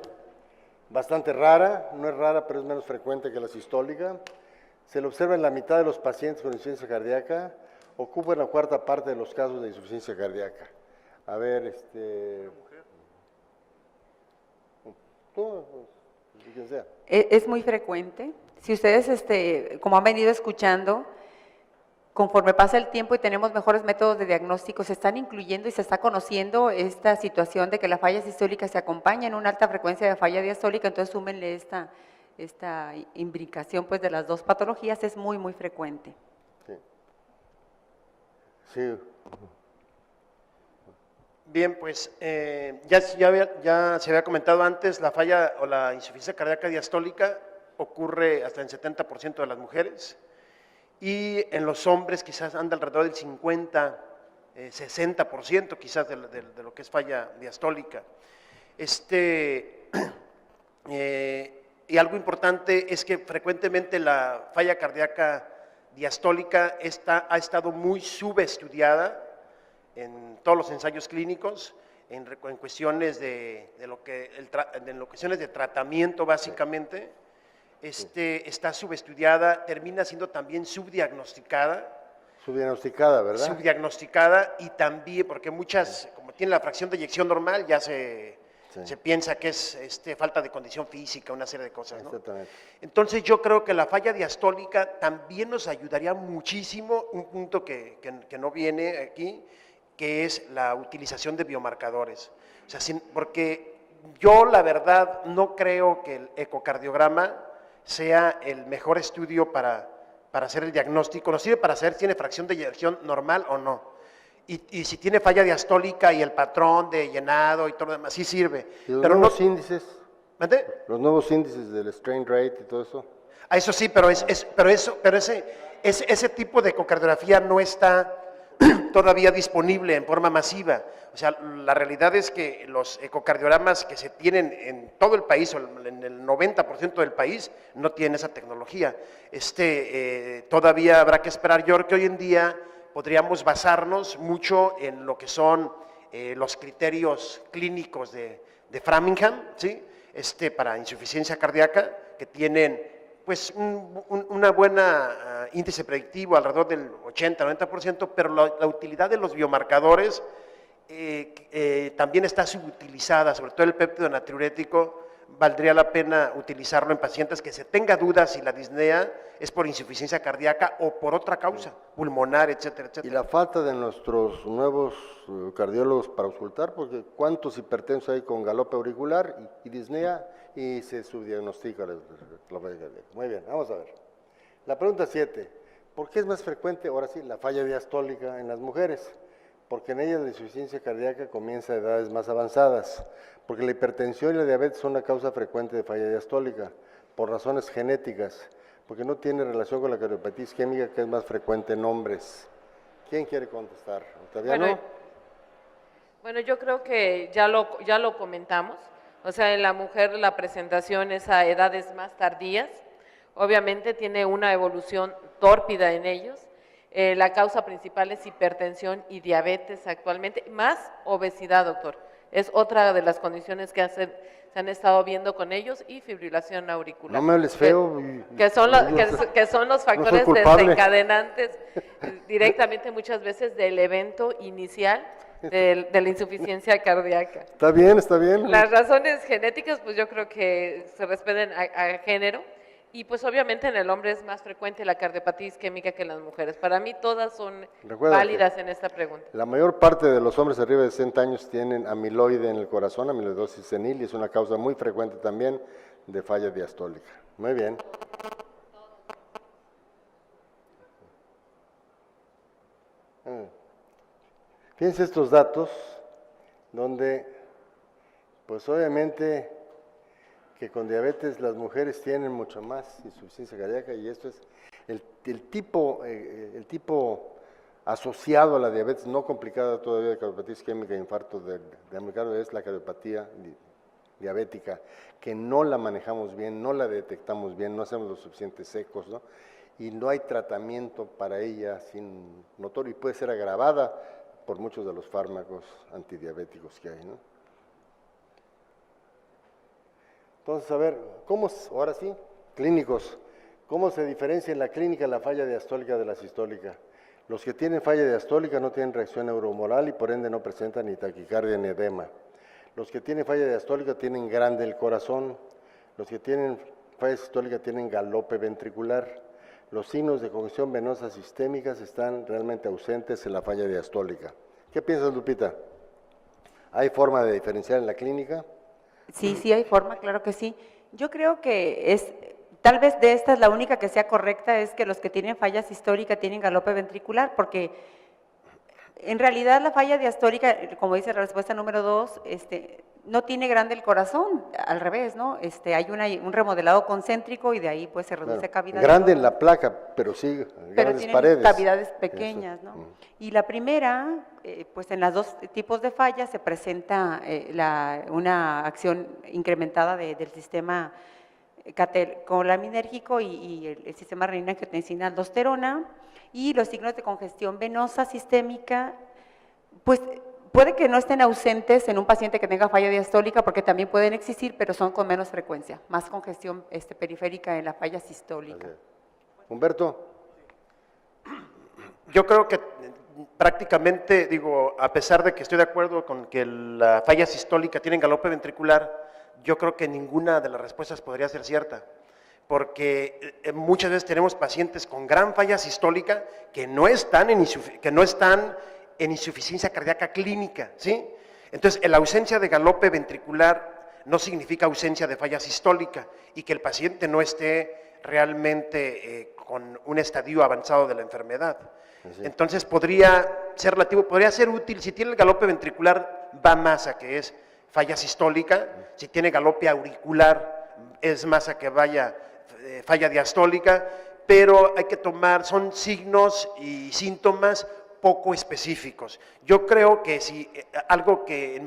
Bastante rara, no es rara, pero es menos frecuente que la sistólica. Se le observa en la mitad de los pacientes con insuficiencia cardíaca, ocupa una cuarta parte de los casos de insuficiencia cardíaca. A ver, tú, quien sea. Es muy frecuente. Si ustedes, como han venido escuchando, conforme pasa el tiempo y tenemos mejores métodos de diagnóstico, se están incluyendo y se está conociendo esta situación de que la falla sistólica se acompaña en una alta frecuencia de falla diastólica, entonces súmenle esta imbricación pues, de las dos patologías, es muy, muy frecuente. Sí. Bien, pues ya se había comentado antes, la falla o la insuficiencia cardíaca diastólica ocurre hasta en 70% de las mujeres, y en los hombres quizás anda alrededor del 50, 60% quizás de lo que es falla diastólica. Y algo importante es que frecuentemente la falla cardíaca diastólica ha estado muy subestudiada en todos los ensayos clínicos, en cuestiones en cuestiones de tratamiento básicamente. Está subestudiada, termina siendo también subdiagnosticada. Subdiagnosticada, ¿verdad? Subdiagnosticada, y también porque muchas, como tiene la fracción de eyección normal, ya se piensa que es falta de condición física, una serie de cosas, ¿no? Exactamente. Entonces yo creo que la falla diastólica también nos ayudaría muchísimo, un punto que no viene aquí, que es la utilización de biomarcadores. O sea, porque yo la verdad no creo que el ecocardiograma sea el mejor estudio para hacer el diagnóstico. Nos sirve para saber si tiene fracción de eyección normal o no. Y si tiene falla diastólica y el patrón de llenado y todo lo demás, sí sirve. ¿Y los pero nuevos índices? ¿Mande? Los nuevos índices del strain rate y todo eso. Eso sí, pero ese tipo de ecocardiografía no está todavía disponible en forma masiva. O sea, la realidad es que los ecocardiogramas que se tienen en todo el país, o en el 90% del país, no tienen esa tecnología. Todavía habrá que esperar. Yo creo que hoy en día podríamos basarnos mucho en lo que son los criterios clínicos de Framingham, ¿sí? Para insuficiencia cardíaca, que tienen pues una buena índice predictivo, alrededor del 80-90%, pero la utilidad de los biomarcadores también está subutilizada, sobre todo el péptido natriurético. Valdría la pena utilizarlo en pacientes que se tenga dudas si la disnea es por insuficiencia cardíaca o por otra causa, pulmonar, etcétera, etcétera. Y la falta de nuestros nuevos cardiólogos para auscultar, porque cuántos hipertensos hay con galope auricular y disnea y se subdiagnostica la falla cardíaca. Muy bien, vamos a ver. La pregunta 7, ¿por qué es más frecuente, ahora sí, la falla diastólica en las mujeres? Porque en ellas la insuficiencia cardíaca comienza a edades más avanzadas, porque la hipertensión y la diabetes son una causa frecuente de falla diastólica, por razones genéticas, porque no tiene relación con la cardiopatía isquémica, que es más frecuente en hombres. ¿Quién quiere contestar? ¿Octaviano? Bueno, yo creo que ya lo comentamos. O sea, en la mujer la presentación es a edades más tardías. Obviamente tiene una evolución tórpida en ellos. La causa principal es hipertensión y diabetes actualmente, más obesidad, doctor. Es otra de las condiciones que se han estado viendo con ellos, y fibrilación auricular. No me hables feo. Que son los factores desencadenantes directamente muchas veces del evento inicial de la insuficiencia cardíaca. Está bien, está bien. Las razones genéticas, pues yo creo que se responden a género. Y pues obviamente en el hombre es más frecuente la cardiopatía isquémica que en las mujeres. Para mí todas son válidas en esta pregunta. La mayor parte de los hombres arriba de 60 años tienen amiloide en el corazón, amiloidosis senil, y es una causa muy frecuente también de falla diastólica. Muy bien. Fíjense estos datos, donde pues obviamente que con diabetes las mujeres tienen mucho más insuficiencia cardíaca, y esto es el tipo asociado a la diabetes no complicada todavía de cardiopatía isquémica e infarto de miocardio es la cardiopatía diabética, que no la manejamos bien, no la detectamos bien, no hacemos los suficientes ecos, ¿no? Y no hay tratamiento para ella sin notorio, y puede ser agravada por muchos de los fármacos antidiabéticos que hay, ¿no? Entonces, a ver, ahora sí, clínicos, ¿cómo se diferencia en la clínica la falla diastólica de la sistólica? Los que tienen falla diastólica no tienen reacción neurohumoral y por ende no presentan ni taquicardia ni edema. Los que tienen falla diastólica tienen grande el corazón. Los que tienen falla sistólica tienen galope ventricular. Los signos de congestión venosa sistémicas están realmente ausentes en la falla diastólica. ¿Qué piensas, Lupita? ¿Hay forma de diferenciar en la clínica? Sí, sí hay forma, claro que sí. Yo creo que tal vez de estas la única que sea correcta es que los que tienen falla sistólica tienen galope ventricular, porque en realidad la falla diastólica, como dice la respuesta número 2, no tiene grande el corazón, al revés, ¿no? Hay un remodelado concéntrico y de ahí pues se reduce cavidad. Grande en la placa, pero sí, grandes paredes. Cavidades pequeñas, ¿no? Y la primera, pues en las dos tipos de fallas se presenta una acción incrementada del sistema catecolaminérgico y el sistema renina-angiotensina-aldosterona, y los signos de congestión venosa sistémica, pues puede que no estén ausentes en un paciente que tenga falla diastólica, porque también pueden existir, pero son con menos frecuencia, más congestión periférica en la falla sistólica. Humberto. Yo creo que prácticamente, a pesar de que estoy de acuerdo con que la falla sistólica tiene galope ventricular, yo creo que ninguna de las respuestas podría ser cierta, porque muchas veces tenemos pacientes con gran falla sistólica que no están en insuficiencia cardíaca clínica, ¿sí? Entonces, la ausencia de galope ventricular no significa ausencia de falla sistólica y que el paciente no esté realmente con un estadio avanzado de la enfermedad. Sí. Entonces, podría ser útil, si tiene el galope ventricular, va más a que es falla sistólica, si tiene galope auricular, es más a que vaya falla diastólica, pero hay que son signos y síntomas poco específicos. Yo creo que si algo que en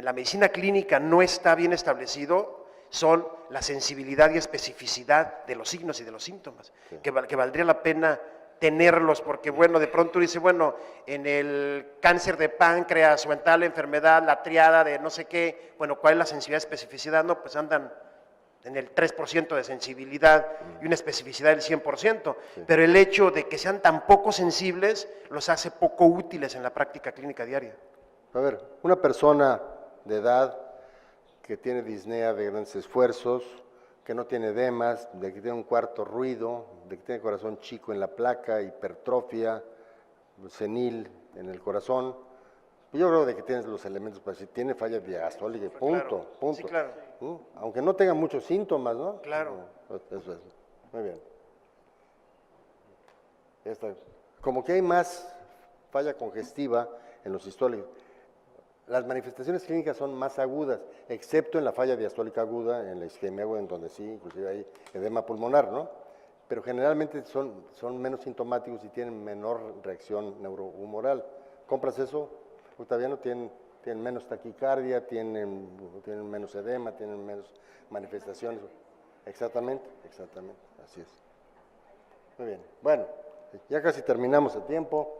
la medicina clínica no está bien establecido son la sensibilidad y especificidad de los signos y de los síntomas, Sí. que valdría la pena tenerlos, porque bueno, de pronto dice, bueno, en el cáncer de páncreas o en tal enfermedad, la triada de no sé qué, bueno, ¿cuál es la sensibilidad y especificidad? No, pues andan en el 3% de sensibilidad y una especificidad del 100%, Sí. pero el hecho de que sean tan poco sensibles los hace poco útiles en la práctica clínica diaria. A ver, una persona de edad que tiene disnea de grandes esfuerzos, que no tiene edemas, de que tiene un cuarto ruido, de que tiene corazón chico en la placa, hipertrofia, senil en el corazón, yo creo de que tienes los elementos para decir, tiene falla diastólica, punto, Claro, punto. sí, claro. Aunque no tenga muchos síntomas, ¿no? Claro. Eso es, muy bien. Como que hay más falla congestiva en los sistólicos. Las manifestaciones clínicas son más agudas, excepto en la falla diastólica aguda, en la isquemia aguda, en donde sí, inclusive hay edema pulmonar, ¿no? Pero generalmente son menos sintomáticos y tienen menor reacción neurohumoral. ¿Compras eso, Octaviano? Tienen menos taquicardia, tienen menos edema, tienen menos manifestaciones. Exactamente, así es. Muy bien, bueno, ya casi terminamos a tiempo.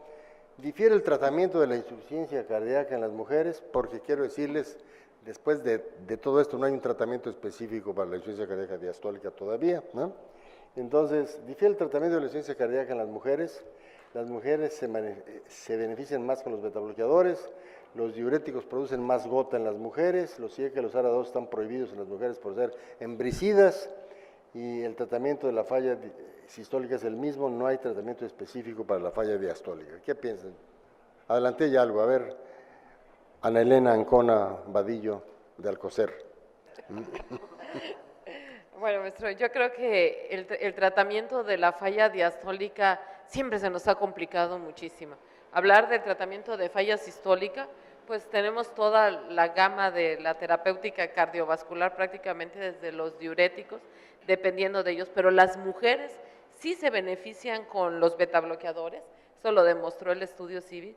Difiere el tratamiento de la insuficiencia cardíaca en las mujeres, porque quiero decirles, después de todo esto no hay un tratamiento específico para la insuficiencia cardíaca diastólica todavía, ¿no? Entonces, difiere el tratamiento de la insuficiencia cardíaca en las mujeres se benefician más con los betabloqueadores, los diuréticos producen más gota en las mujeres, los CIECA y los ARA2 están prohibidos en las mujeres por ser embricidas, y el tratamiento de la falla sistólica es el mismo, no hay tratamiento específico para la falla diastólica. ¿Qué piensan? Adelanté ya algo, a ver, Ana Elena Ancona Vadillo, de Alcocer. Bueno, maestro, yo creo que el tratamiento de la falla diastólica siempre se nos ha complicado muchísimo. Hablar del tratamiento de falla sistólica, pues tenemos toda la gama de la terapéutica cardiovascular, prácticamente desde los diuréticos, dependiendo de ellos, pero las mujeres sí se benefician con los betabloqueadores, eso lo demostró el estudio CIVI.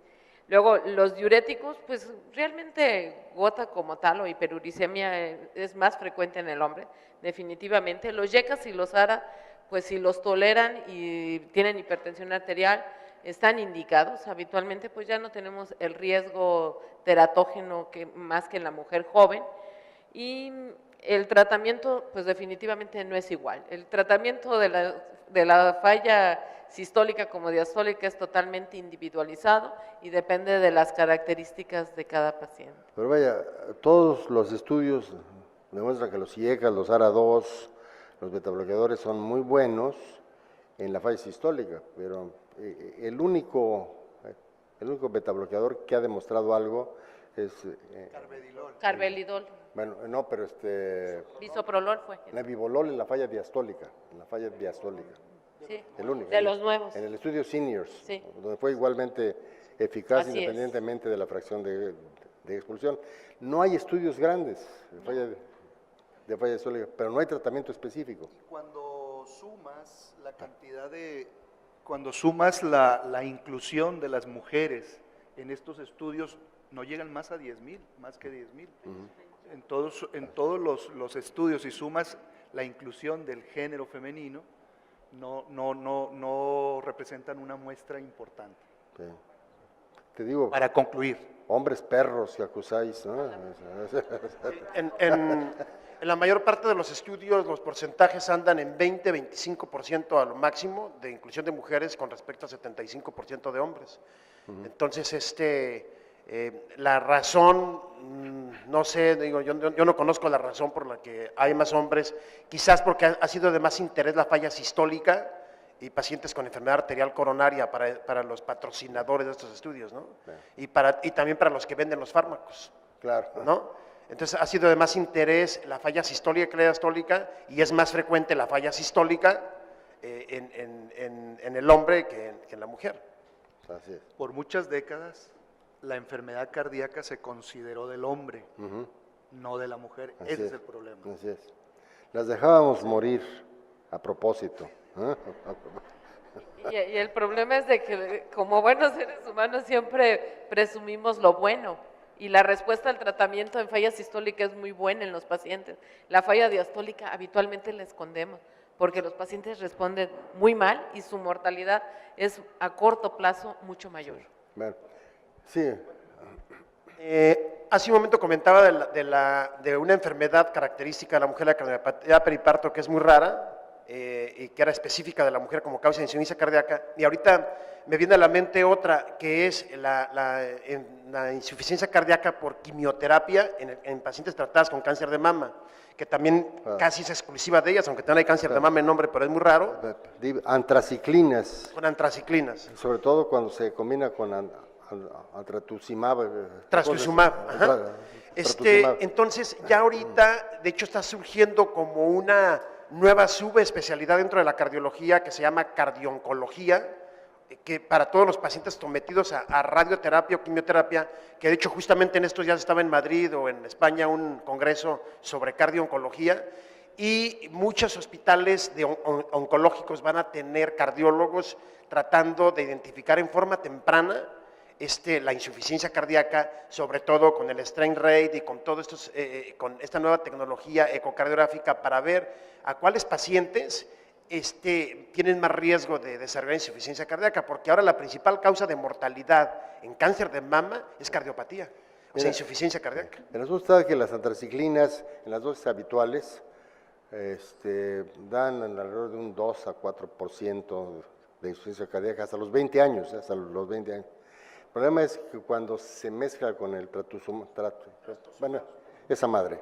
Luego, los diuréticos, pues realmente gota como tal o hiperuricemia es más frecuente en el hombre, definitivamente. Los YECAS y los ARA, pues si los toleran y tienen hipertensión arterial, están indicados. Habitualmente, pues ya no tenemos el riesgo teratógeno más que en la mujer joven. Y el tratamiento, pues definitivamente no es igual. El tratamiento de la falla sistólica como diastólica es totalmente individualizado y depende de las características de cada paciente. Pero vaya, todos los estudios demuestran que los CIECA, los ARA2, los betabloqueadores son muy buenos en la falla sistólica, pero el único betabloqueador que ha demostrado algo es… Carvedilol. Bueno, no, pero Bisoprolol fue. Nebivolol en la falla diastólica, Sí, el único. de los nuevos. En el estudio Seniors, Sí. donde fue igualmente eficaz Así es. independientemente de la fracción de expulsión. No hay estudios grandes de falla diastólica, pero no hay tratamiento específico. Cuando sumas la cantidad de, cuando sumas la inclusión de las mujeres en estos estudios, no llegan más a 10,000, más que 10,000. En todos los estudios, si sumas la inclusión del género femenino, no representan una muestra importante. Sí. Te digo, Para concluir, hombres perros que acusáis, ¿no? En la mayor parte de los estudios los porcentajes andan en 20-25% a lo máximo de inclusión de mujeres con respecto a 75% de hombres. Entonces, la razón, no sé, digo, yo no conozco la razón por la que hay más hombres, quizás porque ha sido de más interés la falla sistólica y pacientes con enfermedad arterial coronaria para los patrocinadores de estos estudios, ¿no? Claro. Y también para los que venden los fármacos, Claro. ¿no? Entonces ha sido de más interés la falla sistólica que la diastólica y es más frecuente la falla sistólica en el hombre que en la mujer. Así es. por muchas décadas, la enfermedad cardíaca se consideró del hombre, no de la mujer. Así Ese es el problema. Así es. Las dejábamos morir a propósito. Y el problema es de que como buenos seres humanos siempre presumimos lo bueno y la respuesta al tratamiento en falla sistólica es muy buena en los pacientes. La falla diastólica habitualmente la escondemos porque los pacientes responden muy mal y su mortalidad es a corto plazo mucho mayor. Bueno, sí, Hace un momento comentaba de una enfermedad característica de la mujer, la cardiopatía periparto, que es muy rara y que era específica de la mujer como causa de insuficiencia cardíaca. Y ahorita me viene a la mente otra, que es la insuficiencia cardíaca por quimioterapia en pacientes tratadas con cáncer de mama, que también casi es exclusiva de ellas, aunque también hay cáncer de mama en nombre, pero es muy raro, antraciclinas, con antraciclinas. sobre todo cuando se combina con trastuzumab. Trastuzumab, ajá. Trastuzumab. Entonces, ya ahorita, de hecho, está surgiendo como una nueva subespecialidad dentro de la cardiología que se llama cardiooncología, que para todos los pacientes sometidos a radioterapia o quimioterapia, que de hecho justamente en estos días estaba en Madrid o en España un congreso sobre cardiooncología, y muchos hospitales oncológicos van a tener cardiólogos tratando de identificar en forma temprana la insuficiencia cardíaca, sobre todo con el strain rate y con todo estos, con esta nueva tecnología ecocardiográfica para ver a cuáles pacientes tienen más riesgo de desarrollar insuficiencia cardíaca, porque ahora la principal causa de mortalidad en cáncer de mama es cardiopatía, o sea, insuficiencia cardíaca. El asunto está que las antraciclinas, en las dosis habituales, dan alrededor de un 2 a 4% de insuficiencia cardíaca hasta los 20 años, hasta los 20 años. El problema es que cuando se mezcla con el bueno, esa madre,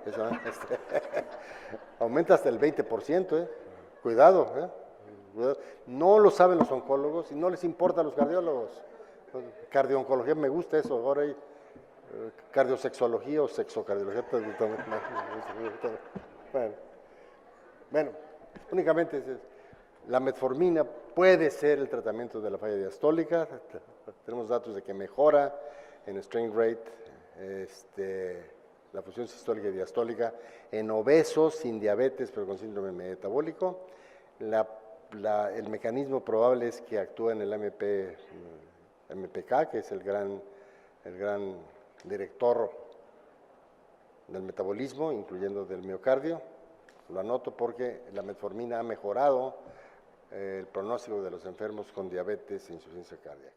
aumenta hasta el 20%, cuidado, cuidado. No lo saben los oncólogos y no les importa a los cardiólogos. Cardiooncología, me gusta eso, ahora hay cardiosexología o sexocardiología. Bueno, únicamente la metformina puede ser el tratamiento de la falla diastólica. Tenemos datos de que mejora en strain rate la función sistólica y diastólica en obesos sin diabetes pero con síndrome metabólico. El mecanismo probable es que actúa en el MPK, que es el gran director del metabolismo, incluyendo del miocardio. Lo anoto porque la metformina ha mejorado el pronóstico de los enfermos con diabetes e insuficiencia cardíaca.